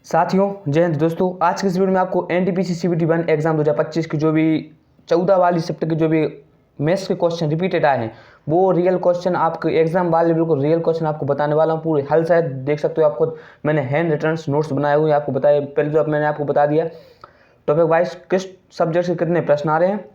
साथियों जय हिंद दोस्तों। आज के इस वीडियो में आपको एनटीपीसी सीबीटी 1 एग्जाम 2025 की जो भी 14 वाली शिफ्ट के जो भी मैथ्स के क्वेश्चन रिपीटेड आए हैं वो रियल क्वेश्चन आपके एग्जाम वाले बिल्कुल रियल क्वेश्चन आपको बताने वाला हूँ। पूरे हल शायद देख सकते हो, आपको मैंने हैंड रिटर्न नोट्स बनाए हुए हैं, आपको बताया पहले। तो अब मैंने आपको बता दिया टॉपिक वाइज किस सब्जेक्ट से कितने प्रश्न आ रहे हैं,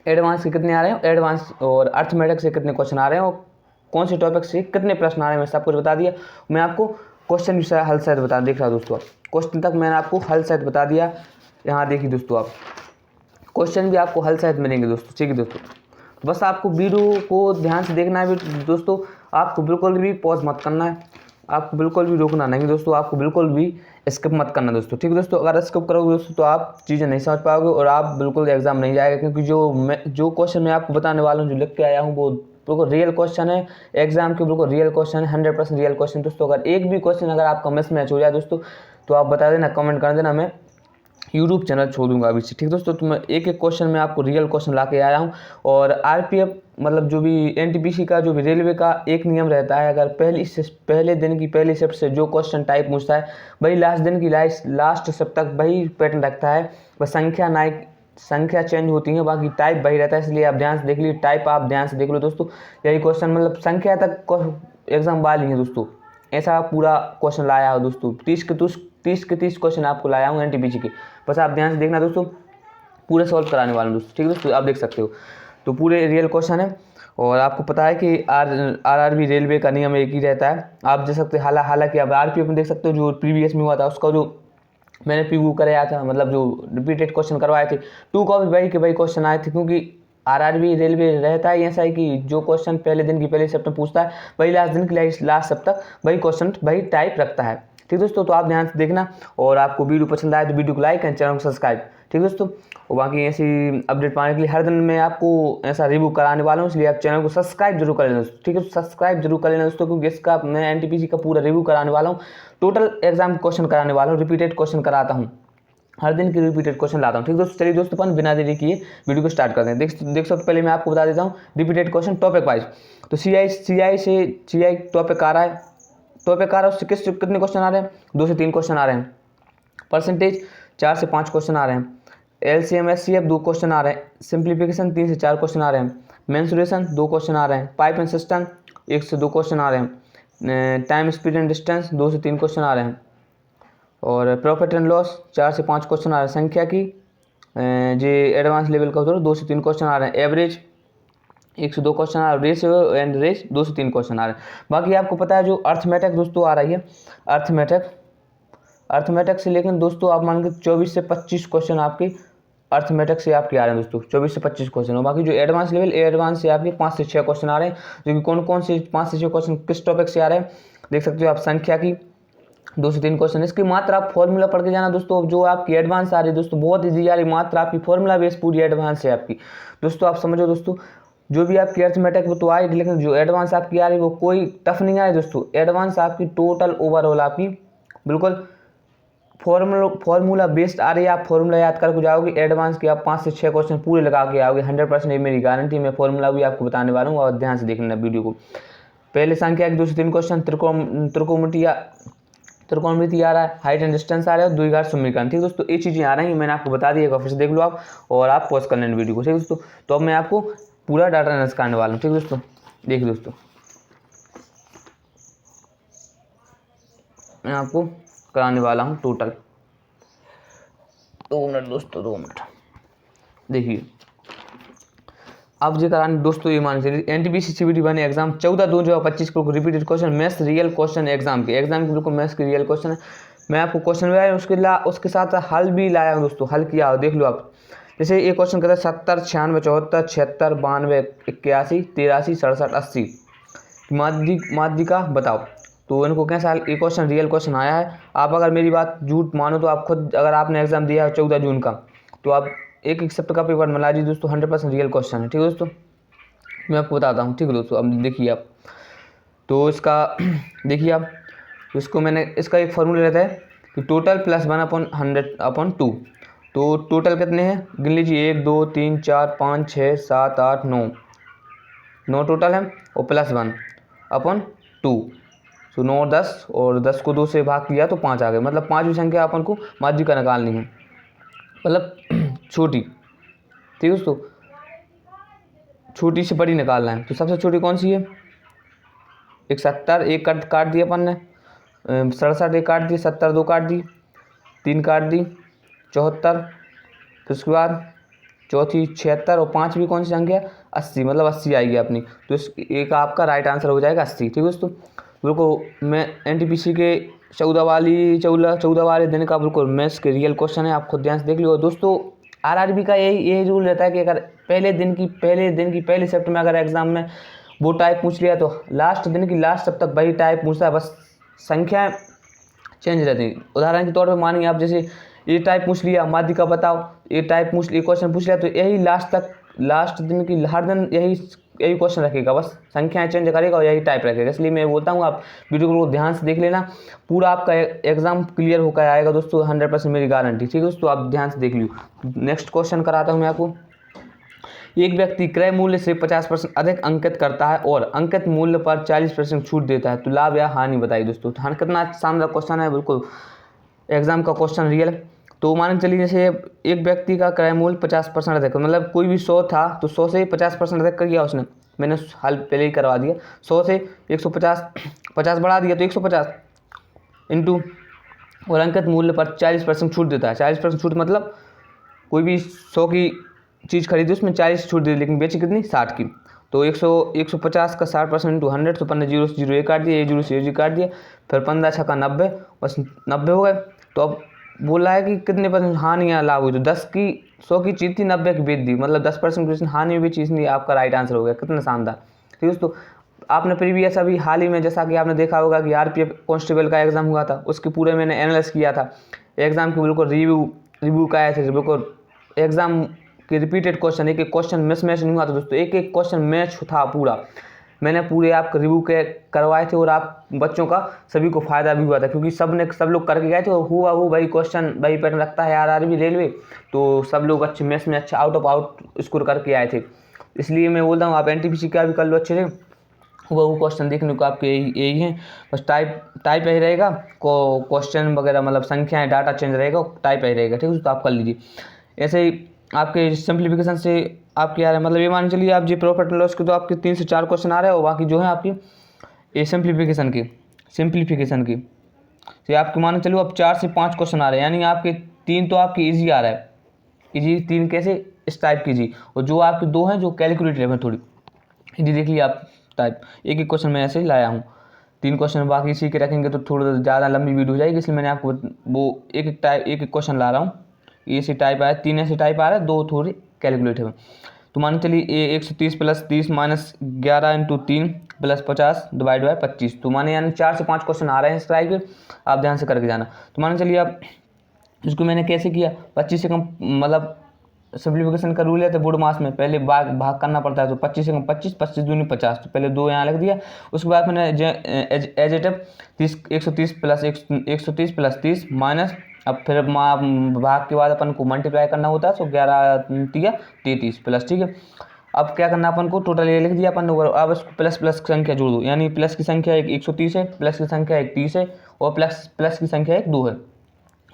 एडवांस के कितने आ रहे हैं, एडवांस और अर्थमेटिक से कितने क्वेश्चन आ रहे हैं और कौन से टॉपिक से कितने प्रश्न आ रहे हैं, मैं सब कुछ बता दिया। मैं आपको क्वेश्चन भी हल शायद बता देख रहा दोस्तों, क्वेश्चन तक मैंने आपको हल शायद बता दिया। यहाँ देखिए दोस्तों, आप क्वेश्चन भी आपको हल शायद मिलेंगे दोस्तों। ठीक है दोस्तों, बस आपको वीडियो को ध्यान से देखना है दोस्तों। आपको बिल्कुल भी पॉज मत करना है, आपको बिल्कुल भी रोकना नहीं दोस्तों, आपको बिल्कुल भी स्किप मत करना दोस्तों। ठीक है दोस्तों, अगर स्किप करोगे दोस्तों तो आप चीज़ें नहीं समझ पाओगे और आप बिल्कुल एग्जाम नहीं जाएगा, क्योंकि जो क्वेश्चन मैं आपको बताने वाला हूँ, जो लिख के आया हूँ, वो बिल्कुल रियल क्वेश्चन है एग्जाम के, बिल्कुल रियल क्वेश्चन है, 100% रियल क्वेश्चन दोस्तों। अगर एक भी क्वेश्चन अगर आपका मिसमैच हो जाए दोस्तों तो आप बता देना, कमेंट कर देना, मैं यूट्यूब चैनल छोड़ दूंगा अभी से। ठीक दोस्तों, तो मैं एक एक क्वेश्चन में आपको रियल क्वेश्चन ला के आया हूँ। और आरपीएफ मतलब जो भी एनटीपीसी का जो भी रेलवे का एक नियम रहता है, अगर पहले दिन की पहली शिफ्ट से जो क्वेश्चन टाइप पूछता है वही लास्ट दिन की लास्ट शिफ्ट तक वही पैटर्न रखता है, बस संख्या चेंज होती है, बाकी टाइप वही रहता है। इसलिए आप ध्यान से देख लीजिए, टाइप आप ध्यान से देख लो दोस्तों। यही क्वेश्चन मतलब संख्या तक एग्जाम वाली है दोस्तों, ऐसा पूरा क्वेश्चन लाया हो दोस्तों। 30 क्वेश्चन आपको लाया हूँ एनटीपीसी के, बस आप ध्यान से देखना दोस्तों, पूरे सॉल्व कराने वाले दोस्तों। ठीक है दोस्तों, आप देख सकते हो तो पूरे रियल क्वेश्चन है। और आपको पता है कि आरआरबी रेलवे का नियम एक ही रहता है, आप देख सकते हो। हालांकि आप आरपीएफ में देख सकते हो, जो प्रीवियस में हुआ था उसका जो मैंने प्रीव्यू कराया था, मतलब जो रिपीटेड क्वेश्चन करवाए थे, 2 कॉपी वही के वही क्वेश्चन आए थे। क्योंकि आरआरबी रेलवे रहता है ऐसा है कि जो क्वेश्चन पहले दिन की पहले शिफ्ट में पूछता है वही लास्ट दिन की लास्ट शिफ्ट तक वही क्वेश्चन वही टाइप रखता है। ठीक दोस्तों, तो आप ध्यान से देखना, और आपको वीडियो पसंद आए तो वीडियो को लाइक एंड चैनल को सब्सक्राइब। ठीक दोस्तों, और बाकी ऐसी अपडेट पाने के लिए हर दिन मैं आपको ऐसा रिव्यू कराने वाला हूँ, इसलिए आप चैनल को सब्सक्राइब जरूर कर लेना दोस्तों। ठीक है, सब्सक्राइब जरूर कर लेना दोस्तों, क्योंकि इसका मैं एनटीपीसी का पूरा रिव्यू कराने वाला हूँ, टोटल एग्जाम क्वेश्चन कराने वाला हूँ, रिपीटेड क्वेश्चन कराता हूँ, हर दिन की रिपीटेड क्वेश्चन लाता हूँ। ठीक दोस्तों, चलिए दोस्तों अपन बिना देरी किए वीडियो को स्टार्ट करते हैं। देख सकते, पहले मैं आपको बता देता हूँ रिपीटेड क्वेश्चन टॉपिक वाइज। तो सीआई टॉपिक आ रहा है, उससे कितने क्वेश्चन आ रहे हैं, 2 से 3 क्वेश्चन आ रहे हैं। परसेंटेज 4 से 5 क्वेश्चन आ रहे हैं। एलसीएम एचसीएफ 2 क्वेश्चन आ रहे हैं। सिंप्लीफिकेशन 3 से 4 क्वेश्चन आ रहे हैं। मेंसुरेशन 2 क्वेश्चन आ रहे हैं। पाइप एंड सिस्टम 1 से 2 क्वेश्चन आ रहे हैं। टाइम स्पीड एंड डिस्टेंस 2 से 3 क्वेश्चन आ रहे हैं। और प्रॉफिट एंड लॉस 4 से 5 क्वेश्चन आ रहे हैं। संख्या की जो एडवांस लेवल का होता है 2 से 3 क्वेश्चन आ रहे हैं। एवरेज 1 से 2 क्वेश्चन आ रहा है। रेशियो एंड रेस 2 से 3 क्वेश्चन आ रहे हैं। बाकी आपको पता है जो अर्थमेटिक दोस्तों आ रही है, अर्थमेटिक से लेकिन दोस्तों आप मान के 24 से 25 क्वेश्चन आपके अर्थमेटिक से आपके आ रहे हैं दोस्तों, 24 से 25 क्वेश्चन। और बाकी जो एडवांस लेवल एडवांस से आपके 5 से 6 क्वेश्चन आ रहे हैं। जो कि कौन से 5 से 6 क्वेश्चन किस टॉपिक से आ रहे हैं देख सकते हो आप। संख्या की 2 से 3 क्वेश्चन, इसकी मात्र आप फॉर्मूला पढ़ के जाना दोस्तों। जो आपकी एडवांस आ रही है दोस्तों बहुत ईजी आ रही, मात्र आपकी फॉर्मूला बेस पूरी एडवांस है आपकी दोस्तों। आप समझो दोस्तों, जो भी आपकी अर्थमेटिक वो तो आएगी, लेकिन जो एडवांस आपकी आ रही है वो कोई टफ नहीं आ रही दोस्तों। एडवांस आपकी टोटल ओवरऑल आपकी बिल्कुल फॉर्मूला बेस्ड आ रही है। आप फॉर्मूला याद करके जाओगे एडवांस की, आप 5 से 6 क्वेश्चन पूरे लगा के आओगे 100%, ये मेरी गारंटी। मैं फॉर्मूला भी आपको बताने वाला हूँ और ध्यान से देखना वीडियो को। पहले संख्या के 2 से 3 क्वेश्चन, त्रिकोणमिति आ रहा है, हाइट एंड डिस्टेंस आ रहा है, द्विघात समीकरण। ठीक दोस्तों, ये चीज़ें आ रही हैं, मैंने आपको बता दी है, फिर से देख लो आप और आप पॉज कर लेना वीडियो को। ठीक दोस्तों, तो अब मैं आपको पूरा डाटा एनालिसिस करने वाला हूँ। ठीक दोस्तों, देखिए दोस्तों, मैं आपको कराने वाला हूँ टोटल 2 मिनट दोस्तों, 2 मिनट। देखिए अब जो कराने दोस्तों, ये मान चलिए एनटीपीसी सीबीटी 1 एग्जाम 14/2/2025 को repeated question maths real question exam के बिल्कुल मैथ्स के रियल क्वेश्चन है। मैं आपको क्वेश्चन भी आया उसके साथ हल भी लाया हूँ दोस्तों, हल किया हो देख लो आप। जैसे ये क्वेश्चन कहता है 70, 96, 74, 76, 92, 81, 83, 67, 80 माध्यिका बताओ। तो इनको कैसा ये क्वेश्चन रियल क्वेश्चन आया है। आप अगर मेरी बात झूठ मानो तो आप खुद, अगर आपने एग्जाम दिया है 14 जून का, तो आप एक शिफ्ट का पेपर मिला जी दोस्तों, 100% रियल क्वेश्चन है। ठीक है दोस्तों, मैं आपको बताता हूँ। ठीक है दोस्तों, अब देखिए आप, तो इसका देखिए आप, इसको मैंने इसका एक फार्मूला रहता है कि टोटल प्लस 1/100/2। तो टोटल कितने हैं गिन लीजिए, 1 2 3 4 5 6 7 8 9 टोटल है, और प्लस 1/2। तो 9 10 और 10 को 2 से भाग किया तो 5 आ गए। मतलब 5वीं संख्या अपन को माध्यिका निकालनी है, मतलब छोटी। ठीक है दोस्तों, छोटी से बड़ी निकालना है। तो सबसे छोटी कौन सी है? 71, एक काट दिया अपन ने, 67 एक काट दी, 70 दो काट दी, 3 काट दी, 74, फिर उसके बाद चौथी 76 और 5वीं कौन सी संख्या? 80, मतलब 80 आएगी अपनी। तो इस एक आपका राइट आंसर हो जाएगा 80। ठीक है दोस्तों, बिल्कुल मैं एनटीपीसी के 14 वाले दिन का बिल्कुल मैथ्स के रियल क्वेश्चन है, आप खुद ध्यान से देख लो। दोस्तों आरआरबी का यही रूल रहता है कि अगर पहले दिन की पहली शिफ्ट में अगर एग्जाम में वो टाइप पूछ लिया तो लास्ट दिन की लास्ट शिफ्ट तक वही टाइप पूछता है, बस संख्याएं चेंज रहती है। उदाहरण के तौर पर मानिए आप जैसे ये टाइप पूछ लिया, माध्यिका बताओ, ये टाइप ये क्वेश्चन पूछ लिया, तो यही लास्ट दिन की हर दिन यही क्वेश्चन रखेगा, बस संख्याएं चेंज करेगा और यही टाइप रखेगा। इसलिए मैं बोलता हूँ आप वीडियो को ध्यान से देख लेना, पूरा आपका एग्जाम क्लियर होकर आएगा दोस्तों, 100% मेरी गारंटी। ठीक है दोस्तों, आप ध्यान से देख लियो। नेक्स्ट क्वेश्चन कराता हूँ मैं आपको। एक व्यक्ति क्रय मूल्य से 50% अधिक अंकित करता है और अंकित मूल्य पर 40% छूट देता है, तो लाभ या हानि बताइए दोस्तों। हाँ, कितना शानदार क्वेश्चन है, बिल्कुल एग्जाम का क्वेश्चन रियल। तो मान के चलिए जैसे एक व्यक्ति का क्रय मूल्य 50% अधिक, मतलब कोई भी 100 था तो 100 से 50% अधिक कर दिया उसने, मैंने हाल पहले ही करवा दिया। 100 से 150 50 बढ़ा दिया तो 150 इंटू, और अंकित मूल्य पर 40% छूट देता है। 40% छूट मतलब कोई भी 100 की चीज़ खरीदी उसमें 40 छूट दी, लेकिन बेची कितनी? 60 की। तो 150 का 60% इंटू 100, तो 15 जीरो से जीरो एक काट दिया, ये जीरो से ये काट दिया, फिर 15 छक्का 90, बस 90 हो गए। तो अब बोल रहा है कि कितने परसेंट हानि या लाभ हुई, तो 100 की चीज़ थी, 90 की बेच दी, मतलब 10% हानि भी चीज़ नहीं, आपका राइट आंसर हो गया। कितना शानदार। ठीक है दोस्तों, आपने प्रीवियस अभी हाल ही में जैसा कि आपने देखा होगा कि आरपीएफ कांस्टेबल का एग्जाम हुआ था, उसके पूरे मैंने एनालाइज किया था एग्जाम की, बिल्कुल रिव्यू का आए थे, बिल्कुल एग्जाम के रिपीटेड क्वेश्चन, एक क्वेश्चन मिस मैच नहीं हुआ था दोस्तों, एक क्वेश्चन मैच था पूरा। मैंने पूरे आपके रिव्यू के करवाए थे और आप बच्चों का सभी को फ़ायदा भी हुआ था, क्योंकि सब लोग करके गए थे, हुआ वही क्वेश्चन वही पैटर्न रखता है आरआरबी रेलवे, तो सब लोग अच्छे मैथ्स में अच्छा आउट स्कोर करके आए थे। इसलिए मैं बोलता हूँ आप एनटीपीसी का भी कर लो अच्छे से, वो क्वेश्चन देखने को आपके यही है, बस टाइप यही रहेगा, क्वेश्चन वगैरह मतलब संख्याएं डाटा चेंज रहेगा, टाइप यही रहेगा। ठीक है, तो आप कर लीजिए। ऐसे ही आपके सिंप्लीफिकेशन से आपके आ रहे हैं, मतलब ये मान चलिए आप जी प्रॉफिट एंड लॉस के तो आपके 3 से 4 क्वेश्चन आ रहे हैं, और बाकी जो है आपकी ये सिंप्लीफिकेशन की तो आपके मान चलिए अब 4 से 5 क्वेश्चन आ रहे हैं, यानी आपके 3 तो आपके ईजी आ रहा है, ईजी 3 कैसे? इस टाइप की ईजी, और जो आपके 2 हैं जो कैलकुलेटिव है थोड़ी ईजी, देख लिया आप टाइप। एक क्वेश्चन मैं ऐसे ही लाया हूँ, 3 क्वेश्चन बाकी इसी के रखेंगे तो थोड़ा ज़्यादा लंबी वीडियो हो जाएगी, इसलिए मैंने आपको वो एक क्वेश्चन ला रहा हूँ। ऐसे टाइप आया, 3 ऐसे टाइप आ रहा है, 2 थोड़े कैलकुलेटिव है। तो मान चलिए 130 + 30 - 11 × 3 + 50 डिवाइड बाय 25, तो माने यानी 4 से 5 क्वेश्चन आ रहे हैं इस टाइप के, आप ध्यान से करके जाना। तो मान चलिए आप इसको मैंने कैसे किया, 25 से कम, मतलब सिंप्लीफिकेशन का रूल है तो बुड मास में पहले भाग करना पड़ता है, तो 25 से कम 25, 25 दूनी 50, तो पहले 2 यहाँ लिख दिया। उसके बाद मैंने एज इट 130 + 30 माइनस, अब फिर भाग के बाद अपन को मल्टीप्लाई करना होता है, तो 11 × 33 प्लस। ठीक है, अब क्या करना अपन को, टोटल ये लिख दिया अपन ने, अब इसको प्लस की संख्या जोड़ दो, यानी प्लस की संख्या एक 130 है, प्लस की संख्या एक 30 है, और प्लस की संख्या एक 2 है।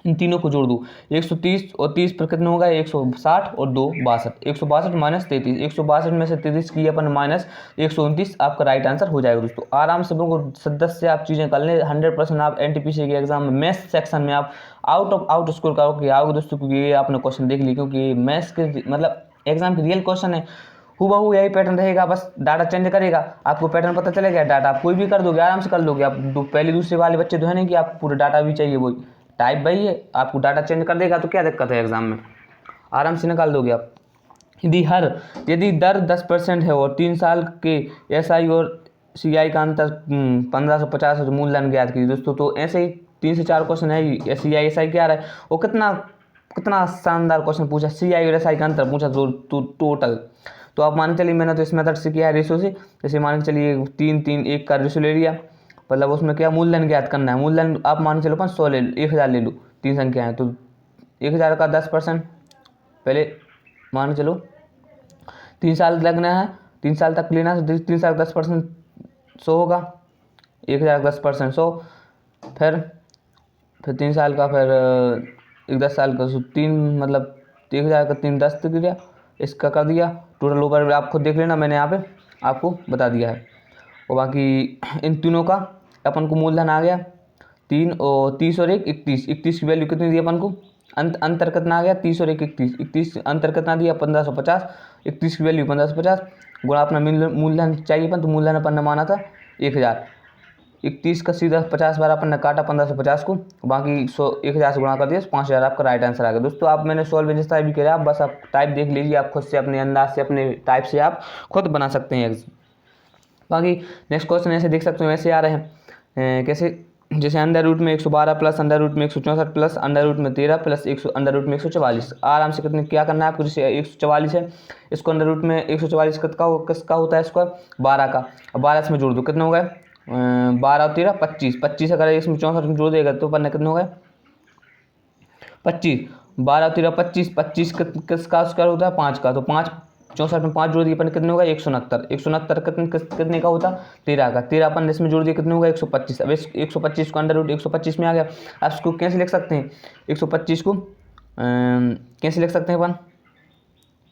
इन तीनों को जोड़ दूँ, 130 और 30 पर कितना होगा? 160 और 2 62, 162 - 33, 162 में से 33 की अपन माइनस 129, आपका राइट आंसर हो जाएगा दोस्तों। आराम से बिल्कुल शिद्दत से आप चीज़ें कर लें, 100% आप एनटीपीसी के एग्जाम में मैथ्स सेक्शन में आप आउट स्कोर करोगे आओगे दोस्तों, क्योंकि ये आपने क्वेश्चन देख ली, क्योंकि मैथ्स के मतलब एग्जाम के रियल क्वेश्चन है, हूबहू यही पैटर्न रहेगा, बस डाटा चेंज करेगा, आपको पैटर्न पता चलेगा, डाटा आप कोई भी कर दोगे, आराम से कर लोगे आप। पहले दूसरे वाले बच्चे तो है नहीं कि आप पूरा डाटा भी चाहिए, वही टाइप वही है, आपको डाटा चेंज कर देगा, तो क्या दिक्कत है, एग्जाम में आराम से निकाल दोगे आप। यदि दर 10% है और 3 साल के एसआई और सीआई का अंतर 1550 है, तो मूलधन ज्ञात कीजिए दोस्तों। तो ऐसे ही 3 से 4 क्वेश्चन है, सीआई एसआई क्या रहा है, वो कितना शानदार क्वेश्चन पूछा, सीआई और एसआई का अंतर पूछा टोटल। तो आप मान के चलिए मैंने तो इस मेथड से किया है रेशो से, जैसे मान के चलिए 3 3 1 का रेशो ले लिया, मतलब उसमें क्या मूलधन ज्ञात करना है। मूलधन आप मान के चलो 100 ले लो, 1000 ले लो, 3 संख्या है तो 1000 का 10%, पहले मान के चलो 3 साल लगना है, 3 साल तक लेना है, तो 3 साल 10% 100 होगा, 1000 10%, 100, फिर 3 साल का, फिर 10 साल का 3, मतलब 1000 का 3 10 तक गया, इसका कर दिया। टोटल ओवर आप खुद देख लेना, मैंने यहाँ पे आपको बता दिया है। और बाकी इन तीनों का अपन को मूलधन आ गया 3 और 30 और 1 31। 31 की वैल्यू कितनी दी अपन को, अंतर कितना आ गया 30 और 1 31। 31 अंतर कितना दिया 1550। 31 की वैल्यू 1550 गुणा अपना मूलधन चाहिए अपन, तो मूलधन अपन ने माना था 1000। 31 का सीधा 50 बार अपन ने काटा 1550 को, बाकी 1000 से गुणा कर दिया, 5000 आपका राइट आंसर आ गया। दोस्तों आप मैंने सॉल्व जिस टाइप भी किया, आप बस आप टाइप देख लीजिए, आप खुद से अपने अंदाज से अपने टाइप से आप खुद बना सकते हैं। बाकी नेक्स्ट क्वेश्चन ऐसे देख सकते हो, वैसे आ रहे हैं कैसे, जैसे अंडर रूट में 112 प्लस अंडर रूट में 164 प्लस अंडर रूट में 13 प्लस अंडर रूट में 144। आराम से कितने क्या करना है आपको, जैसे 144 है, इसको अंडर रूट में 144 किसका होता है स्क्वायर, 12 का। अब 12 इसमें जोड़ दो, कितने हो गए 12 और 13 25। 25 अगर इसमें 64 में जोड़ देगा तो अपन कितने हो गए 25। 12 और 13 25, 25 किसका स्क्वायर होता है 5 का, तो 5 64 में 5 जोड़ दिए अपन कितने होगा 169। 169 कितने का होता 13 का। 13 अपन इसमें जोड़ दिए कितने होगा 125। अब इस 125 को अंडर रूट 125 में आ गया। अब इसको कैसे लिख सकते हैं 125 को कैसे लिख सकते हैं अपन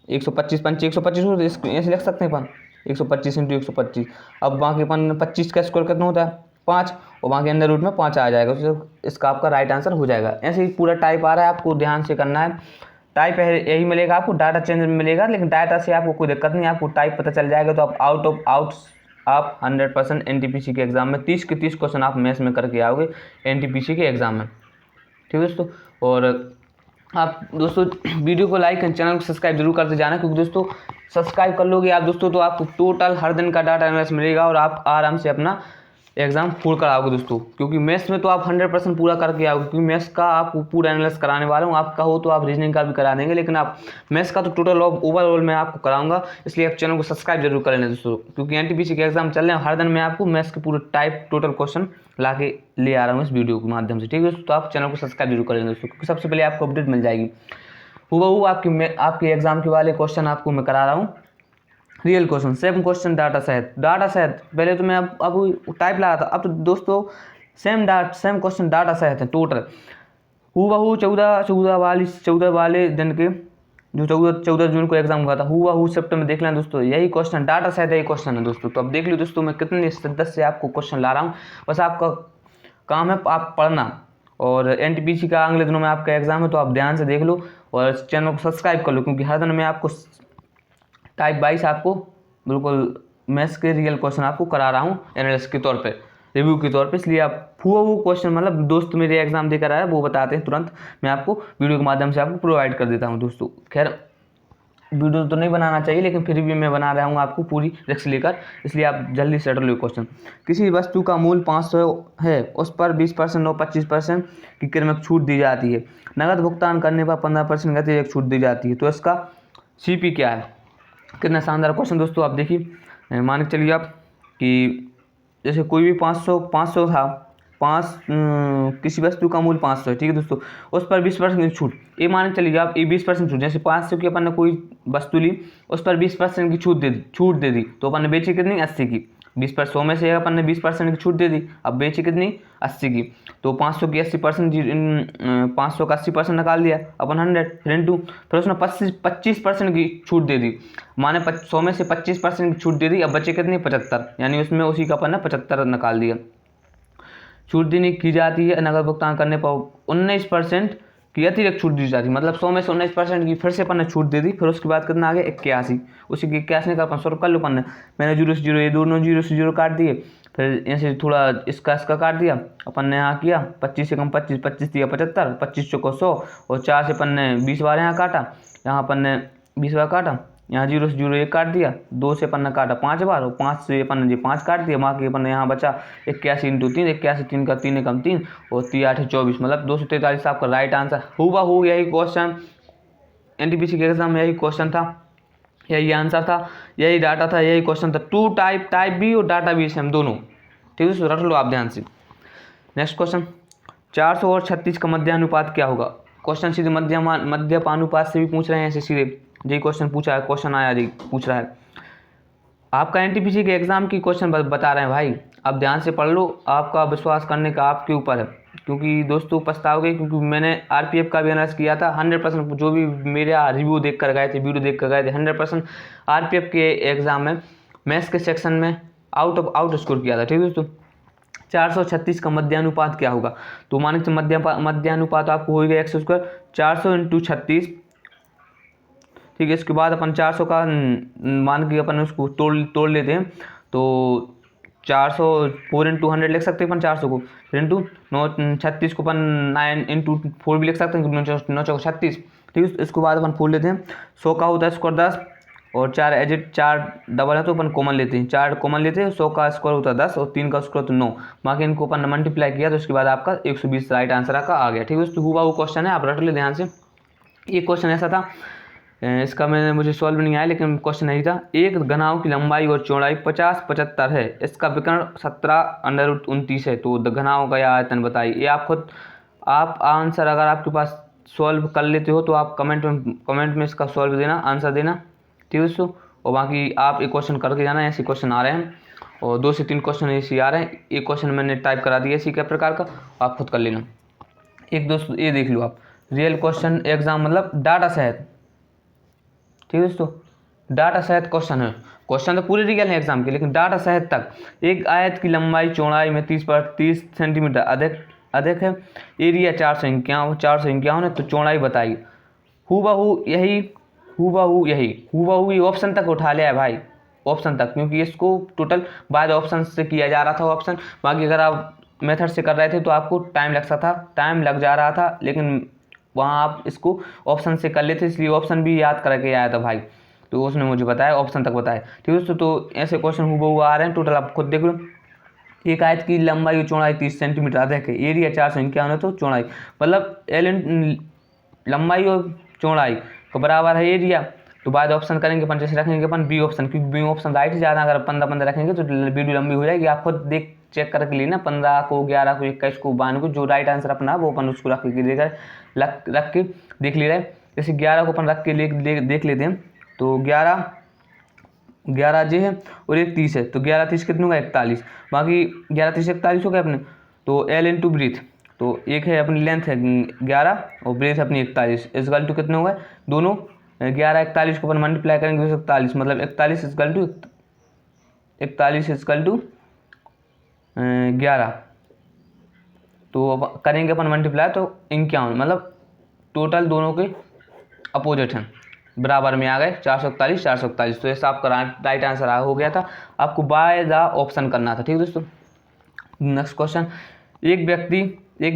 125 पंच 125 को ऐसे लिख सकते हैं अपन 125 इंटू 125। अब बाकी अपन 25 का स्क्वायर कितना होता है 5, और बाकी अंडर रूट में 5 आ जाएगा, तो इसका आपका राइट आंसर हो जाएगा। ऐसे ही पूरा टाइप आ रहा है, आपको ध्यान से करना है। टाइप यही मिलेगा आपको, डाटा चेंज मिलेगा, लेकिन डाटा से आपको कोई दिक्कत नहीं, आपको टाइप पता चल जाएगा तो आप आप 100% एनटीपीसी के एग्जाम में 30 के 30 क्वेश्चन आप मैथ्स में करके आओगे एनटीपीसी के एग्जाम में। ठीक है दोस्तों, और आप दोस्तों वीडियो को लाइक एंड चैनल को सब्सक्राइब जरूर करते जाना, क्योंकि दोस्तों सब्सक्राइब कर लोगे आप दोस्तों तो आपको टोटल हर दिन का डाटा एनालिसिस मिलेगा और आप आराम से अपना एग्जाम फुल कराओगे दोस्तों। क्योंकि मैथ्स में तो आप 100% पूरा करके आओगे, क्योंकि मैथ्स का आपको पूरा एनालिसिस कराने वाला हूँ। आपका हो तो आप रीजनिंग का भी करा देंगे, लेकिन आप मैथ्स का तो टोटल ओवरऑल मैं आपको कराऊंगा, इसलिए आप चैनल को सब्सक्राइब जरूर कर लेना दोस्तों। क्योंकि एनटीपीसी के एग्जाम चल रहे हैं, हर दिन मैं आपको मैथ्स के पूरे टाइप टोटल क्वेश्चन ला के ले आ रहा हूँ इस वीडियो के माध्यम से। ठीक है दोस्तों, तो आप चैनल को सब्सक्राइब जरूर कर लेना दोस्तों, क्योंकि सबसे पहले आपको अपडेट मिल जाएगी। वो आपके एग्जाम के वाले क्वेश्चन आपको मैं करा रहा हूँ real question, same question data सहित। पहले तो मैं अब टाइप लगा था, अब तो दोस्तों सेम क्वेश्चन डाटा सहित है टोटल हूबहू 14 वाले दिन के जो 14 जून को एग्जाम हुआ था, हूबहू सिस्टम में देख लें दोस्तों, यही क्वेश्चन डाटा सहित यही क्वेश्चन है दोस्तों। तो अब देख लो दोस्तों मैं कितनी शिद्दत से आपको क्वेश्चन ला रहा हूँ, बस आपका काम है आप पढ़ना। और एनटीपीसी का अगले दिनों में आपका एग्जाम है, तो आप ध्यान से देख लो और चैनल को सब्सक्राइब कर लो, क्योंकि हर दिन मैं आपको टाइप 22 आपको बिल्कुल मैथ्स के रियल क्वेश्चन आपको करा रहा हूँ एनालिसिस के तौर पे, रिव्यू के तौर पे। इसलिए आप वो क्वेश्चन मतलब दोस्त मेरे एग्जाम देकर आया वो बताते हैं, तुरंत मैं आपको वीडियो के माध्यम से आपको प्रोवाइड कर देता हूँ दोस्तों। खैर वीडियो तो नहीं बनाना चाहिए, लेकिन फिर भी मैं बना रहा हूँ आपको पूरी रिस्क लेकर, इसलिए आप जल्दी से लो क्वेश्चन। किसी वस्तु का मूल्य 500 है, उस पर 20% और 25% की कीमत छूट दी जाती है। नगद भुगतान करने पर 15% अतिरिक्त छूट दी जाती है, तो इसका सीपी क्या है। कितना शानदार क्वेश्चन दोस्तों, आप देखिए मान के चलिए आप कि जैसे कोई भी 500 था, किसी वस्तु का मूल्य 500 है, ठीक है दोस्तों, उस पर 20% की छूट, ये मान के चलिए आप, ये 20% छूट, जैसे 500 की अपन ने कोई वस्तु ली, उस पर 20% की छूट दे दी, तो अपन ने बेची कितनी 80 की। 20% 100 में से अपन ने 20% की छूट दे दी, अब बेची कितनी 80 की, तो 500 की 80% 500 का 80% निकाल दिया अपन 100 फिर इंटू, फिर उसने 25% की छूट दे दी, माने 100 में से 25% की छूट दे दी, अब बचे कितनी 75, यानी उसमें उसी का अपन ने 75 निकाल दिया। छूट देनी की जाती है नगद भुगतान करने पर 19% की अतिरिक्त छूट दी जाती है, मतलब 100 में से 19% की फिर से अपन ने छूट दे दी, फिर उसके बाद कितना आ गया 81, उसी की 81 का अपन 100 कर लो अपन ने, मैंने 0 से 0 ये दोनों 0 से 0 काट दिए, फिर ऐसे थोड़ा इसका काट दिया अपन ने, यहाँ किया 25 से कम 25, 25 दिया 75, 25 चौको 100, और 4 से अपन ने 20 बार यहाँ काटा, यहाँ अपन ने 20 बार काटा, यहाँ 0 से 0 1 काट दिया, 2 से अपन ने काटा 5 बार, और 5 से अपन ने 5 काट दिया, बाकी अपन ने यहाँ बचा 81 इंटू 3, 81 3 का 3 कम 3 और 3 8 24, मतलब 243 आपका राइट आंसर। हो यही क्वेश्चन एनटीपीसी के एग्जाम में यही क्वेश्चन था, यही आंसर था, यही डाटा था, यही क्वेश्चन था। टू टाइप भी और डाटा भी सेम दोनों, ठीक है, रख लो आप ध्यान से। नेक्स्ट क्वेश्चन 400 और 36 का मध्यानुपात क्या होगा। क्वेश्चन सीधे मध्यपानुपात से भी पूछ रहे हैं, ऐसे सीधे यही क्वेश्चन पूछा है, क्वेश्चन आया जी पूछ रहा है। आपका एनटीपीसी के एग्जाम की क्वेश्चन बता रहे हैं भाई, आप ध्यान से पढ़ लो, आपका विश्वास करने का आपके ऊपर है, क्योंकि दोस्तों पछताओगे, क्योंकि मैंने आरपीएफ का भी एनालिसिस किया था। 100% जो भी मेरा रिव्यू देख कर गए थे, वीडियो देख कर गए थे, 100% आरपीएफ के एग्जाम में मैथ्स के सेक्शन में आउट स्कोर किया था। ठीक है दोस्तों, 436 का मध्यानुपात क्या होगा? तो मानिक से मध्यानुपात आपको हो गया x², 400 × 36। ठीक है, इसके बाद अपन 400 का मान के अपन उसको तोड़ लेते हैं, तो 400 4 × 100 लिख सकते हैं अपन 400 को, फिर इंटू 36 को अपन 9 × 4 भी लिख सकते हैं, 9 × 36। ठीक है, इसके बाद अपन फोड़ लेते हैं। 100 का होता है स्क्वायर 10, और 4 एजिट 4 डबल है तो अपन कॉमन लेते हैं, 4 कॉमन लेते हैं। 100 का स्क्वायर होता है 10 और 3 का स्क्वायर तो 9, बाकी इनको अपन मल्टीप्लाई किया तो उसके बाद आपका 120 राइट आंसर का आ गया। ठीक है, तो हुआ वो क्वेश्चन है, आप रट ले ध्यान से। ये क्वेश्चन ऐसा था, इसका मुझे सॉल्व नहीं आया, लेकिन क्वेश्चन नहीं था। एक घनाभ की लंबाई और चौड़ाई 50-75 है, इसका विकर्ण 17√29 है, तो घनाभ का आयतन बताइए। ये आप आंसर अगर आपके पास सॉल्व कर लेते हो तो आप कमेंट में इसका सॉल्व देना, आंसर देना। ठीक है दोस्तों, और बाकी आप एक क्वेश्चन करके जाना, ऐसे क्वेश्चन आ रहे हैं और 2 से 3 क्वेश्चन ऐसे आ रहे हैं। एक क्वेश्चन मैंने टाइप करा दिया इसी के प्रकार का, आप खुद कर लेना। एक दोस्तों ये देख लो आप, रियल क्वेश्चन एग्जाम मतलब डाटा सहित। ठीक है दोस्तों, डाटा सहित क्वेश्चन है, क्वेश्चन तो पूरे रियल है एग्जाम के, लेकिन डाटा सहित तक। एक आयत की लंबाई चौड़ाई में 30 सेंटीमीटर अधिक है, एरिया 451 है, तो चौड़ाई बताइए। हूबहू यही ऑप्शन तक उठा लिया है भाई, ऑप्शन तक, क्योंकि इसको टोटल बाय द ऑप्शन से किया जा रहा था ऑप्शन। बाकी अगर आप मेथड से कर रहे थे तो आपको टाइम लग जा रहा था, लेकिन वहाँ आप इसको ऑप्शन से कर लेते, इसलिए ऑप्शन भी याद करके आया था भाई, तो उसने मुझे बताया, ऑप्शन तक बताया। ठीक है दोस्तों, तो ऐसे क्वेश्चन हूबहू आ रहे हैं टोटल, आप खुद देख लो। एक आयत की लंबाई और चौड़ाई 30 सेंटीमीटर अधिक है, एरिया 451 है, तो चौड़ाई मतलब लंबाई और चौड़ाई को बराबर है एरिया, तो बाद ऑप्शन करेंगे अपन, जैसे रखेंगे अपन बी ऑप्शन, क्योंकि बी ऑप्शन राइट है ज़्यादा। अगर 15 रखेंगे तो वीडियो लंबी हो जाएगी, आप खुद चेक करके लेना। 15 को 11 को 21 को 92 को जो राइट आंसर अपना वो अपन उसको रख के देख ले रहे हैं। जैसे 11 को अपन रख के देख लेते हैं, तो 11 जे है और 1 30 है, तो 11 30 कितने होगा 41, बाकी 11 30 41 हो गया अपने। तो एल इंटू ब्रीथ, तो एक है अपनी लेंथ है 11 और ब्रेथ अपनी 41, इसगल टू कितने हुआ दोनों 11 41 को अपन मल्टीप्लाई करेंगे तो 41, मतलब 41 इसगल टू 11, तो अब करेंगे अपन मल्टीप्लाई तो 51, मतलब टोटल दोनों के अपोजिट हैं, बराबर में आ गए 441। तो ऐसा आपका राइट आंसर हो गया था, आपको बाय द ऑप्शन करना था। ठीक है दोस्तों, नेक्स्ट क्वेश्चन, एक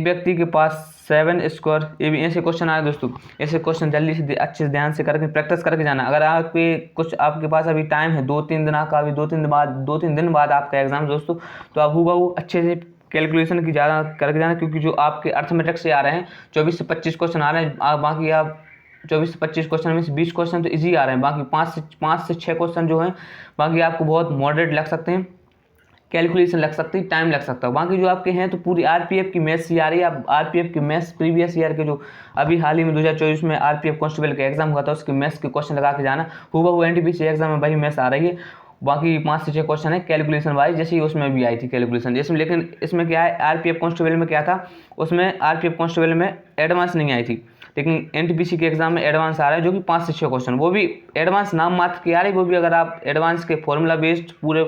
व्यक्ति के पास 7 स्क्वायर, ये भी ऐसे क्वेश्चन आए दोस्तों, ऐसे क्वेश्चन जल्दी से अच्छे से ध्यान से करके प्रैक्टिस करके जाना। अगर आपके पास अभी टाइम है 2-3 दिन का, अभी 2-3 दिन बाद आपका एग्जाम दोस्तों, तो आप हूबहू अच्छे से कैलकुलेशन की ज़्यादा करके जाना, क्योंकि जो आपके अर्थमेटिक से आ रहे हैं 24 से 25 क्वेश्चन आ रहे हैं, बाकी आप 24 से 25 क्वेश्चन में से 20 क्वेश्चन तो इजी आ रहे हैं, बाकी 5 से 6 क्वेश्चन जो हैं बाकी आपको बहुत मॉडरेट लग सकते हैं, कैलकुलेशन लग सकती है, टाइम लग सकता है। बाकी जो आपके हैं तो पूरी आरपीएफ की मैथ्स ही आ रही है। आप आरपीएफ की मैथ्स प्रीवियस ईयर के जो अभी हाल ही में 2024 में आरपीएफ कांस्टेबल का एग्जाम हुआ था, उसके मैथ्स के क्वेश्चन लगा के जाना, हूबहू एनटीपीसी एग्जाम में वही मैथ्स आ रही है। बाकी 5 से 6 क्वेश्चन है कैलकुलेशन वाइज, जैसे ही उसमें भी आई थी कैलकुलेशन इसमें, लेकिन इसमें क्या है आरपीएफ कांस्टेबल में क्या था, उसमें आरपीएफ कांस्टेबल में एडवांस नहीं आई थी, लेकिन एनटीपीसी के एग्जाम में एडवांस आ रहा है, जो कि 5 से 6 क्वेश्चन, वो भी एडवांस नाम मात्र की आ रही है, वो भी अगर आप एडवांस के फॉर्मूला बेस्ड पूरे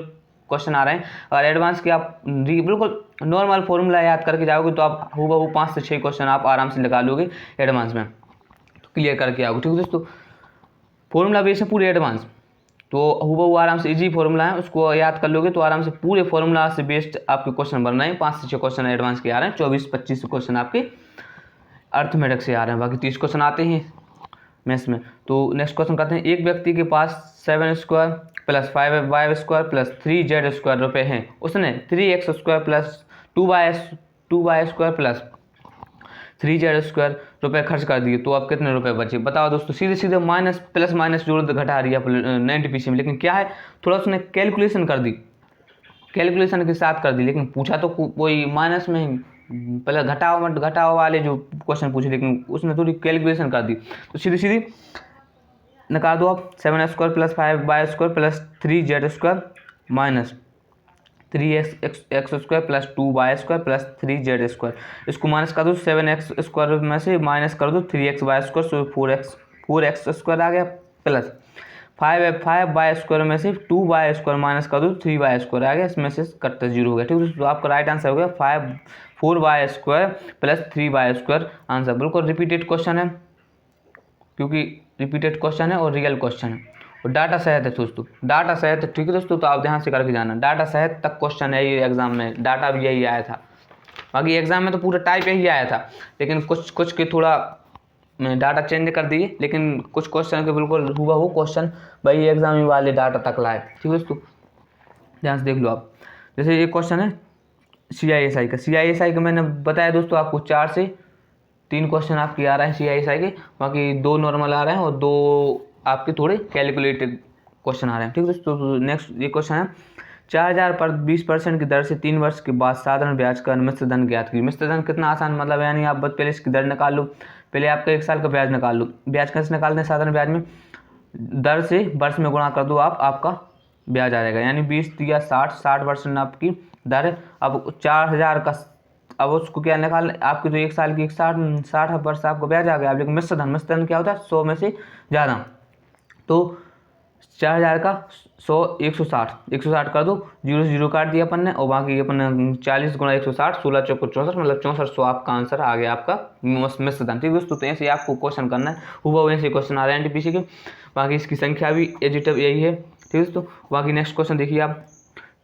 क्वेश्चन आ रहे हैं, और एडवांस के आप बिल्कुल नॉर्मल फॉर्मूला याद करके जाओगे तो आप हूबहू 5 से 6 क्वेश्चन आप आराम से लगा लोगे एडवांस में, तो क्लियर करके आओगे। ठीक है दोस्तों, फॉर्मूला बेस्ड है पूरे एडवांस, तो हूबहू आराम से इजी फॉर्मूला है, उसको याद कर लोगे तो आराम से पूरे फॉर्मूला से बेस्ड आपके क्वेश्चन बन रहे हैं। 5 से 6 क्वेश्चन एडवांस के आ रहे हैं, 24-25 क्वेश्चन आपके अर्थमेटिक से आ रहे हैं, बाकी 30 क्वेश्चन आते हैं मैथ्स में। तो नेक्स्ट क्वेश्चन करते हैं, एक व्यक्ति के पास 7 square plus 5y square plus 3z square रुपये हैं, उसने 3x square plus 2y square plus 3z square रुपये खर्च कर दिए, तो अब कितने रुपए बचे बताओ दोस्तों। सीधे माइनस प्लस माइनस जोड़ घटा रही है एनटीपीसी में, लेकिन क्या है थोड़ा उसने कैलकुलेशन कर दी, कैलकुलेशन के साथ कर दी, लेकिन पूछा तो कोई माइनस में ही, पहले घटाओ वाले जो क्वेश्चन पूछे, लेकिन उसने थोड़ी कैलकुलेशन कर दी, तो सीधी निकाल दो आप 7 square plus 5y square plus 3z square minus 3x² plus 2y² plus 3z²। इसको माइनस कर दो 7x² में से माइनस कर दो 3xy², सो 4x² आ गया, प्लस 5y² में से 2y² माइनस कर दो 3y² आ गया, इसमें से कटता 0 हो गया। ठीक है, तो आपका राइट आंसर हो गया 4y² प्लस 3y²। आंसर बिल्कुल रिपीटेड क्वेश्चन है, क्योंकि रिपीटेड क्वेश्चन है और रियल क्वेश्चन है और डाटा सहित है दोस्तों, डाटा सहित। ठीक है दोस्तों, तो आप ध्यान से करके जाना, डाटा सहित तक क्वेश्चन है ये एग्जाम में, डाटा भी यही आया था। बाकी एग्जाम में तो पूरा टाइप यही आया था, लेकिन कुछ के थोड़ा डाटा चेंज कर दिए, लेकिन कुछ क्वेश्चन के बिल्कुल हुआ क्वेश्चन भाई एग्जाम वाले डाटा तक लाए। ठीक है दोस्तों, ध्यान से देख लो आप। जैसे ये क्वेश्चन है CISI का, CISI का मैंने बताया दोस्तों आपको 4 से 3 क्वेश्चन आपके आ रहे हैं CISI के, बाकी 2 नॉर्मल आ रहे हैं और 2 आपके थोड़े कैलकुलेटेड क्वेश्चन आ रहे हैं। ठीक है दोस्तों, तो नेक्स्ट ये क्वेश्चन है 4000 पर 20% की दर से 3 वर्ष के बाद साधारण ब्याज का मिश्र धन ज्ञात कीजिए। मिश्र धन कितना आसान, मतलब यानी आप पहले इसकी दर निकाल लो, पहले आपका 1 साल का ब्याज निकाल लो। ब्याज कैसे निकालते हैं साधारण ब्याज में, दर से वर्ष में गुणा कर दो आपका ब्याज आ जाएगा, यानी 20 या 60% आपकी दर है। अब 4000 का, अब उसको क्या निकाल, आपकी तो 1 साल की 60 वर्ष आपको ब्याज आ गया। अब लेकिन मिश्र धन क्या होता है 100 में से ज़्यादा, तो 4000 का 100 160 कर दो, 0 से 0 काट दिया अपन ने, और बाकी अपन 40 गुणा 160 16 चौको 64, मतलब 6400 आपका आंसर आ गया आपका मिश्र धन। ठीक है दोस्तों, तो ऐसे आपको क्वेश्चन करना है, हुआ ऐसे क्वेश्चन आ रहे हैं NTPC के। बाकी इसकी संख्या भी एडिटिव यही है। ठीक है दोस्तों, बाकी नेक्स्ट क्वेश्चन देखिए आप,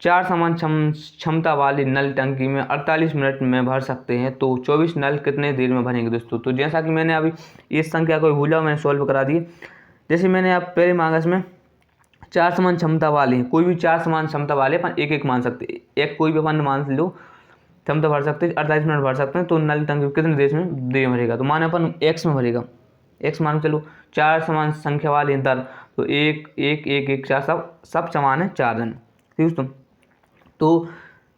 4 समान क्षमता वाली नल टंकी में 48 मिनट में भर सकते हैं, तो 24 नल कितने देर में भरेंगे दोस्तों। तो जैसा कि मैंने अभी इस संख्या को भूला, मैंने सॉल्व करा दिए। जैसे मैंने आप पहले मांगा इसमें 4 समान क्षमता वाले हैं, कोई भी 4 समान क्षमता वाले अपन एक मान सकते हैं, एक कोई भी अपन मान लो क्षमता भर सकते हैं, 48 मिनट भर सकते हैं, तो नल टंकी कितने देर में भरेगा, तो माने अपन x में भरेगा, x मान चलो 4 समान संख्या वाले दर, तो 1 1 1 1 4 सब समान है 4 जन। ठीक है तो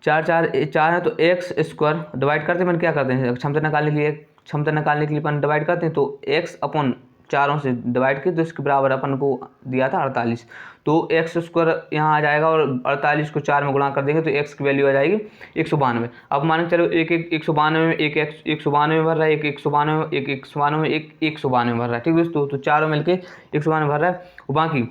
4 है, तो x² डिवाइड करते हैं, अपन क्या करते हैं क्षमता निकालने के लिए अपन डिवाइड करते हैं, तो x अपन 4 से डिवाइड किए, तो इसके बराबर अपन को दिया था 48, तो x² यहाँ आ जाएगा और 48 को 4 में गुणा कर देंगे, तो x की वैल्यू आ जाएगी 192। अब मान के चलो 192 में 192 में भर रहा है, 192 में 192 में 192 भर रहा है। ठीक है दोस्तों, तो चारों मिलके 192 भर रहा है, और बाकी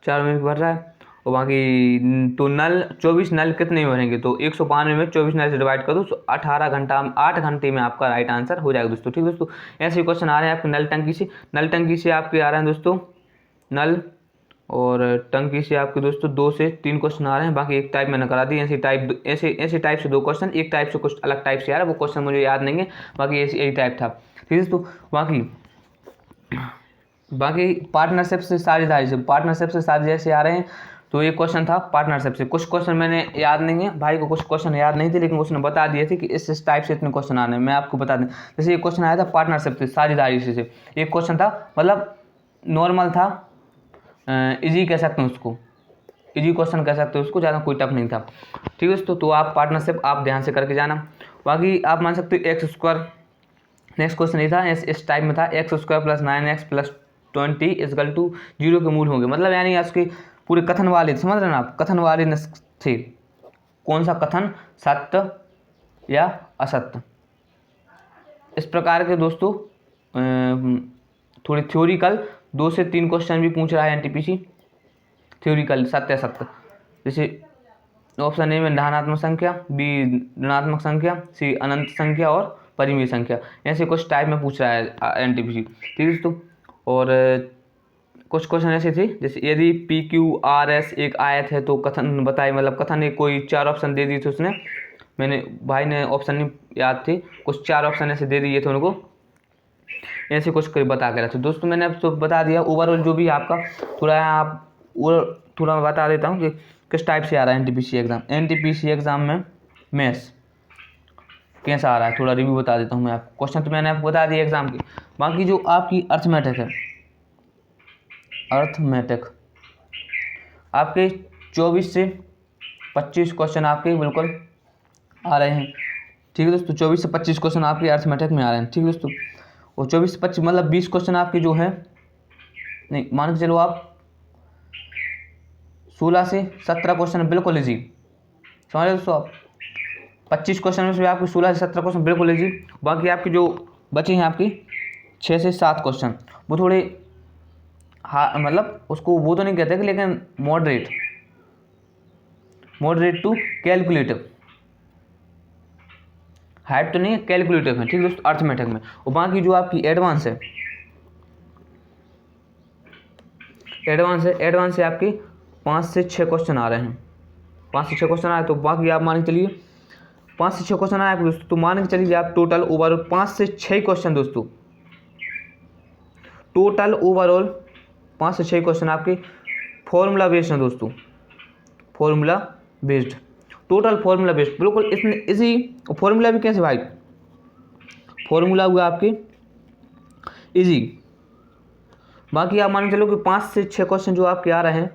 4 मिनट भर रहा है, और बाकी तो नल 24 नल कितने में भरेंगे, तो 192 में 24 नल से डिवाइड कर दो, तो 8 घंटे में आपका राइट आंसर हो जाएगा दोस्तों। ठीक है दोस्तों, ऐसे क्वेश्चन आ रहे हैं आपके नल टंकी से आपके आ रहे हैं दोस्तों, नल और टंकी से आपके दोस्तों 2 से 3 क्वेश्चन आ रहे हैं। बाकी एक टाइप मैंने करा दी, ऐसे टाइप से 2 क्वेश्चन, एक टाइप से कुछ अलग टाइप से आ रहा है, वो क्वेश्चन मुझे याद नहीं है, बाकी यही टाइप था। ठीक है दोस्तों, बाकी पार्टनरशिप से साझेदारी से आ रहे हैं, तो ये क्वेश्चन था पार्टनरशिप से। कुछ क्वेश्चन मैंने याद नहीं है, भाई को कुछ क्वेश्चन याद नहीं थे, लेकिन उसने बता दिए थे कि इस टाइप से इतने क्वेश्चन आने हैं, मैं आपको बता दें। जैसे ये क्वेश्चन आया था पार्टनरशिप से साझेदारी से, एक क्वेश्चन था, मतलब नॉर्मल था, इजी कह सकते हैं उसको, इजी क्वेश्चन कह सकते हो उसको, ज़्यादा कोई टफ नहीं था। ठीक है दोस्तों, तो आप पार्टनरशिप आप ध्यान से करके जाना। बाकी आप मान सकते हो x², नेक्स्ट क्वेश्चन ये था, इस टाइप में था x² + 9x + 20 = 0 के मूल होंगे, मतलब यानी उसके पूरे कथन वाले, समझ रहे हैं आप, कथन वाले थे, कौन सा कथन सत्य या असत्य, इस प्रकार के दोस्तों थोड़ी थ्योरिकल 2 से 3 क्वेश्चन भी पूछ रहा है NTPC, थ्योरिकल सत्य असत्य। जैसे ऑप्शन ए में धनात्मक संख्या, बी ऋणात्मक संख्या, सी अनंत संख्या और परिमेय संख्या, ऐसे कुछ टाइप में पूछ रहा है NTPC। ठीक है दोस्तों, और कुछ क्वेश्चन ऐसे थे, जैसे यदि PQRS एक आयत है तो कथन बताए, मतलब कथन एक कोई 4 ऑप्शन दे दिए थे उसने, मैंने भाई ने ऑप्शन नहीं याद थे, कुछ 4 ऑप्शन ऐसे दे दिए थे उनको, ऐसे कुछ बता के रखे दोस्तों। मैंने अब तो बता दिया ओवरऑल जो भी आपका थोड़ा मैं बता देता हूँ कि किस टाइप से आ रहा है NTPC एग्ज़ाम में मैथ्स कैसा आ रहा है, थोड़ा रिव्यू बता देता हूँ मैं आपको। क्वेश्चन तो मैंने आपको बता दिया एग्जाम की, बाकी जो आपकी अर्थमेटिक है, अर्थमेटिक आपके 24 से 25 क्वेश्चन आपके बिल्कुल आ रहे हैं। ठीक है दोस्तों, 24 से 25 क्वेश्चन आपके अर्थमेटिक में आ रहे हैं। ठीक है दोस्तों, और 24 से 25 मतलब 20 क्वेश्चन आपके जो है, नहीं मान के चलो आप 16 से 17 क्वेश्चन बिल्कुल इजी, समझ रहे दोस्तों आप। 25 क्वेश्चन में से आपके 16 से 17 क्वेश्चन बिल्कुल इजी। बाकी आपके जो बचे हैं आपकी 6 से 7 क्वेश्चन वो थोड़े मतलब उसको वो तो नहीं कहते कि, लेकिन मॉडरेट टू कैलकुलेटिव, हाइट तो नहीं है, कैलकुलेटिव है, ठीक दोस्तों, अर्थमेटिक में। और बाकी जो आपकी एडवांस है आपके 5 से 6 क्वेश्चन आ रहे हैं, 5 से 6 क्वेश्चन आए, तो बाकी आप मान के चलिए 5 से 6 क्वेश्चन आए दोस्तों, तो मान के चलिए आप टोटल ओवरऑल 5 से 6 क्वेश्चन दोस्तों, टोटल ओवरऑल 5 से 6 क्वेश्चन आपके फॉर्मूला बेस्ड हैं दोस्तों, formula based, total formula based, बिल्कुल इतने इजी। फॉर्मूला भी कैसे भाई, फॉर्मूला हुआ आपके इजी। बाकी आप मान के चलो कि 5 से 6 क्वेश्चन जो आपके आ रहे हैं,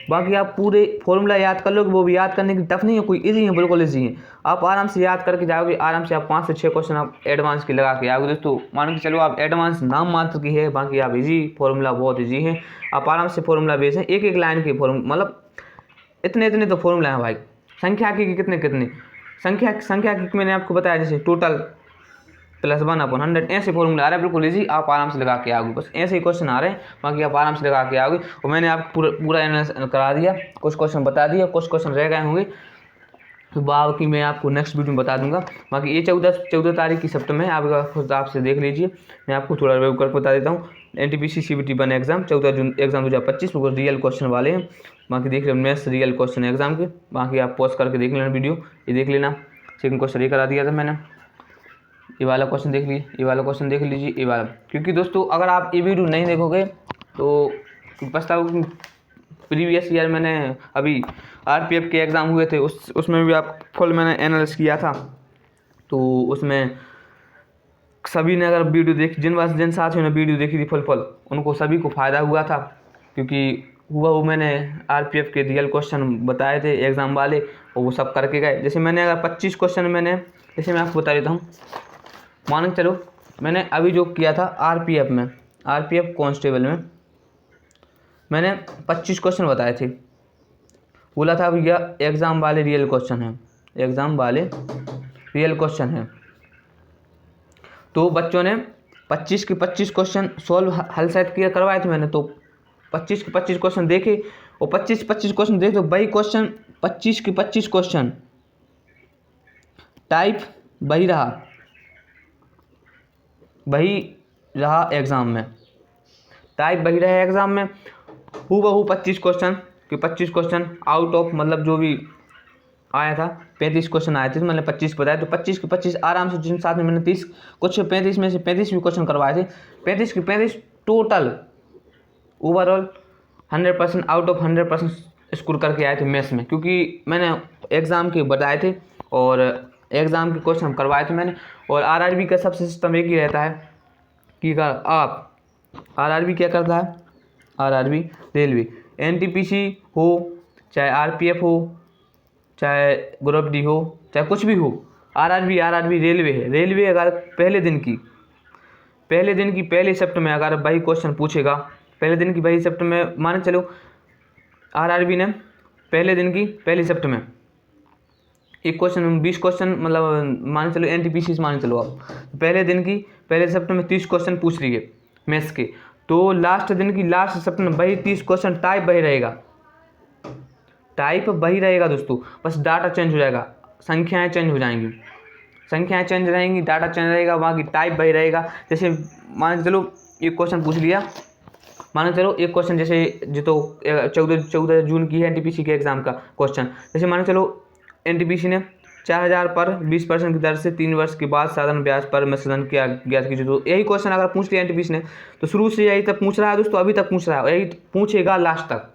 बाकी आप पूरे फॉर्मूला याद कर लो कि वो भी याद करने की टफ नहीं है, कोई इजी है, बिल्कुल इजी है। आप आराम से याद करके जाओगे, आराम से आप 5 से 6 क्वेश्चन आप एडवांस की लगा के आओगे दोस्तों। मान के चलो आप एडवांस नाम मात्र की है, बाकी आप इजी, फॉर्मूला बहुत इजी है, आप आराम से फॉर्मूला बेस है, एक एक लाइन के फॉर्मूला, मतलब इतने तो फॉर्मूला हैं भाई, संख्या के कितने संख्या की मैंने आपको बताया, जैसे टोटल +1/100 ऐसे फॉर्मूला आ रहा है, बिल्कुल इजी, आप आराम से लगा के आओगे, बस ऐसे ही क्वेश्चन आ रहे हैं, बाकी आप आराम से लगा के आओगे। और मैंने आपको पूरा एनालिसिस करा दिया, कुछ क्वेश्चन बता दिया, कुछ क्वेश्चन रह गए होंगे तो बाकी मैं आपको नेक्स्ट वीडियो में बता दूंगा। बाकी ये 14 तारीख की शिफ्ट में आपका खुद आपसे देख लीजिए, मैं आपको थोड़ा रिव्यू कर बता देता हूँ। NTPC CBT 1 एग्जाम 14 जून एग्जाम 2025 को रियल क्वेश्चन वाले हैं, बाकी देख लेना मैथ्स रियल क्वेश्चन एग्जाम के, बाकी आप पॉज करके देख लेना वीडियो, ये देख लेना। सेकंड क्वेश्चन ये करा दिया था मैंने, ये वाला क्वेश्चन देख लीजिए, ये वाला क्वेश्चन देख लीजिए, ये वाला, क्योंकि दोस्तों अगर आप ये वीडियो नहीं देखोगे तो पछताओगे। प्रीवियस ईयर मैंने अभी RPF के एग्ज़ाम हुए थे, उसमें भी आप फुल मैंने एनालिसिस किया था, तो उसमें सभी ने अगर वीडियो देखी, जिन साथियों ने वीडियो देखी थी फुल उनको सभी को फ़ायदा हुआ था, क्योंकि वो मैंने RPF के रियल क्वेश्चन बताए थे एग्ज़ाम वाले, और वो सब करके गए। जैसे मैंने अगर 25 क्वेश्चन मैंने, जैसे मैं आपको बता देता हूँ, मान के चलो मैंने अभी जो किया था RPF कांस्टेबल में मैंने 25 क्वेश्चन बताए थे, बोला था भैया एग्ज़ाम वाले रियल क्वेश्चन हैं, तो बच्चों ने 25 के 25 क्वेश्चन सॉल्व हल शायद क्लियर करवाए थे मैंने, तो 25 के 25 क्वेश्चन देखे, और 25 क्वेश्चन देखे, तो वही क्वेश्चन 25 के 25 क्वेश्चन टाइप वही रहा एग्ज़ाम में, टाइप वही रहा एग्ज़ाम में, हूबहू 25 क्वेश्चन कि 25 क्वेश्चन आउट ऑफ, मतलब जो भी आया था 35 क्वेश्चन आए थे, तो मैंने 25 बताया, तो 25 के 25 आराम से, जिन साथ में मैंने 30 कुछ 35 में से 35 भी क्वेश्चन करवाए थे, 35 के 35 total overall 100% out of 100% score करके आए थे मैथ्स में, क्योंकि मैंने एग्ज़ाम के बताए थे और एग्ज़ाम के क्वेश्चन करवाए थे मैंने। और RRB का सब सिस्टम एक ही रहता है कि अगर आप RRB क्या करता है, RRB रेलवे, NTPC हो चाहे RPF हो चाहे ग्रुप D हो चाहे कुछ भी हो, RRB रेलवे है। रेलवे अगर पहले दिन की पहली शिफ्ट में अगर वही क्वेश्चन पूछेगा, पहले दिन की वही शिफ्ट में, मान चलो RRB ने पहले दिन की पहली शिफ्ट में एक क्वेश्चन 20 क्वेश्चन, मतलब मान चलो NTPC मान चलो आप पहले दिन की पहले शिफ्ट में 30 क्वेश्चन पूछ रही है मैथ्स के, तो लास्ट दिन की लास्ट शिफ्ट में वही 30 क्वेश्चन टाइप वही रहेगा दोस्तों, बस डाटा चेंज हो जाएगा, संख्याएं चेंज रहेंगी, डाटा चेंज रहेगा, वहाँ की टाइप वही रहेगा। जैसे मान चलो एक क्वेश्चन पूछ लिया, मान चलो एक क्वेश्चन जैसे जो तो 14 जून की है NTPC के एग्ज़ाम का क्वेश्चन, जैसे मान चलो NTPC ने 4000 पर 20% की दर से 3 वर्ष के बाद साधारण ब्याज पर मिश्रण किया ज्ञात कीजिए, तो यही क्वेश्चन अगर पूछ लिया NTPC ने, तो शुरू से यही तक पूछ रहा है दोस्तों, अभी तक पूछ रहा है, यही पूछेगा लास्ट तक,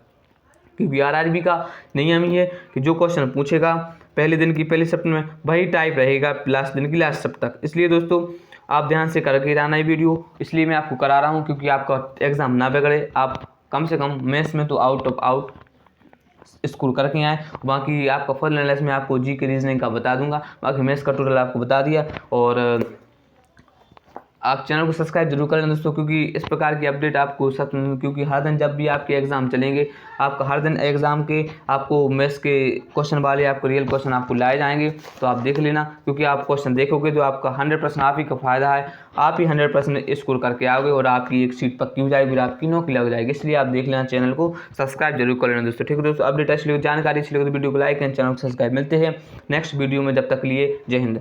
क्योंकि RRB का नियम ही है कि जो क्वेश्चन पूछेगा पहले दिन की पहली शिफ्ट में वही टाइप रहेगा लास्ट दिन की लास्ट शिफ्ट तक। इसलिए दोस्तों आप ध्यान से करके रहना ये वीडियो, इसलिए मैं आपको करा रहा हूँ, क्योंकि आपका एग्ज़ाम ना बिगड़े, आप कम से कम मैथ्स में तो आउट स्कोर करके आए। बाकी आपका फुल एनालिसिस में आपको जी के रीजनिंग का बता दूंगा, बाकी मैथ्स का टोटल आपको बता दिया, और आप चैनल को सब्सक्राइब जरूर कर लें दोस्तों, क्योंकि इस प्रकार की अपडेट आपको सब, क्योंकि हर दिन जब भी आपके एग्ज़ाम चलेंगे, आपका हर दिन एग्ज़ाम के आपको मैथ्स के क्वेश्चन वाले आपको रियल क्वेश्चन आपको लाए जाएंगे। तो आप देख लेना, क्योंकि आप क्वेश्चन देखोगे तो आपका 100% आप ही का फ़ायदा है, आप ही 100% स्कोर करके आओगे और आपकी एक सीट पक्की हो जाएगी और आपकी नौकरी लग जाएगी। इसलिए आप देख लेना, चैनल को सब्सक्राइब जरूर कर लेना दोस्तों। ठीक है दोस्तों, अपडेट अच्छी लगी, जानकारी अच्छी लगी तो वीडियो को लाइक एंड चैनल को सब्सक्राइब। मिलते हैं नेक्स्ट वीडियो में, जब तक लिए जय हिंद।